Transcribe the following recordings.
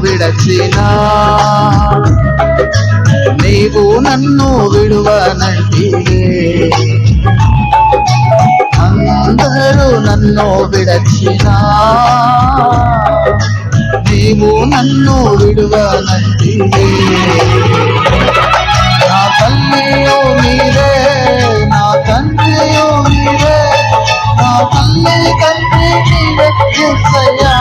విడచినా నీవు నన్ను విడువనంటివే. అందరూ నన్ను విడచినా నీవు నన్ను విడువనంటివే. నా తల్లియో నీవే, నా తండ్రియో నీవే, నా తల్లి తండ్రి నీవే యేసయ్యా.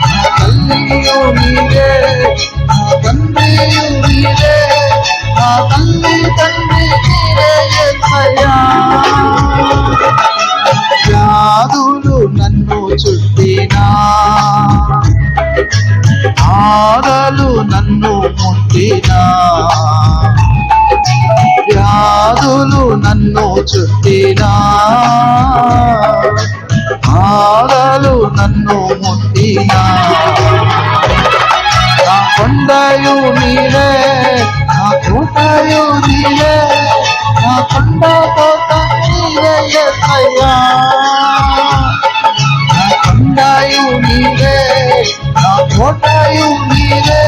నా తల్లియో నీవే, నా తండ్రియో నీవే, నా తల్లి తండ్రి నీవే యేసయ్యా. వ్యాధులు నన్ను చుట్టినా ఆదలు నన్ను ముట్టినా, వ్యాధులు నన్ను చుట్టినా ఆదలు నన్ను ముట్టినా, నా కొండయు నీవే, నా కోటయు నీవే, నా కొండ కోట నీవే యేసయ్యా. నా కొండయు నీవే, నా కోటయు నీవే,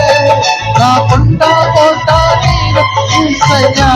నా కొండ కోట నీవే యేసయ్యా.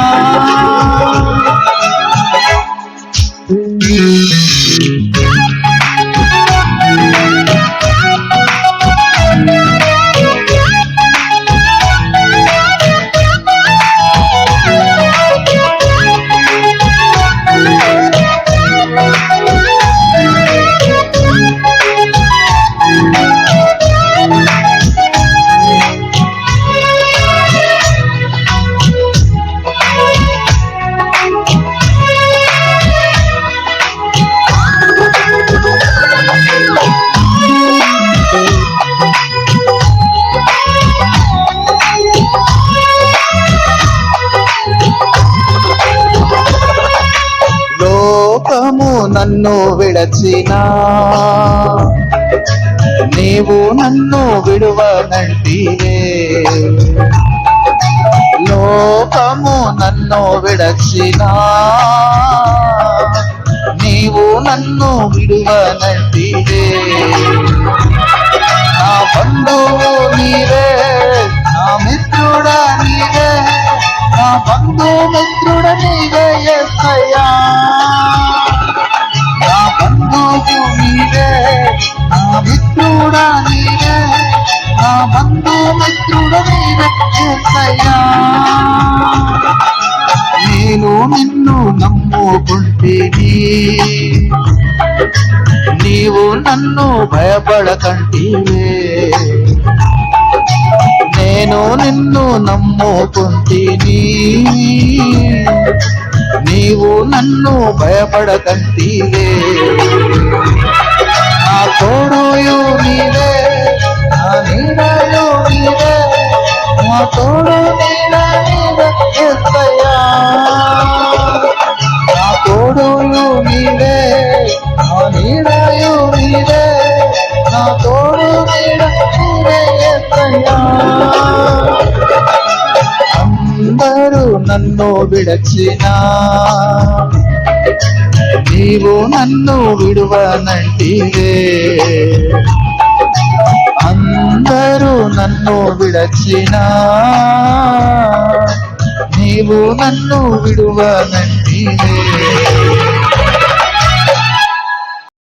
లోకము నన్ను విడచినా నీవు నన్ను విడువనంటివే. లోకము నన్ను విడచినా నీవు నన్ను విడువనంటివే. నా బంధువు నీవే, నా మిత్రుడా నీవే, నా బంధు మిత్రుడ నీవే యేసయ్యా. నా బంధువు నీవే, నా మిత్రుడా నీవే, నా బంధు మిత్రుడ నీవే యేసయ్యా. నేను నిన్ను నమ్ముకుంటిని, నీవు నన్ను భయపడకంటివే. నేను నిన్ను నమ్ముకుంటిని, నీవు నన్ను భయపడకంటివే. నా తోడుయు నీవే, నా నీడయు నీవే, నా తోడు నీడ నీవే యేసయ్యా. నా తోడుయు నీవే, నా నీడయు నీవే, నా తోడు నీడ నీవే యేసయ్యా. అందరూ నన్ను విడచినా నీవు నన్ను విడువనంటివే. అందరూ నన్ను విడచినా నీవు నన్ను విడువనంటివే.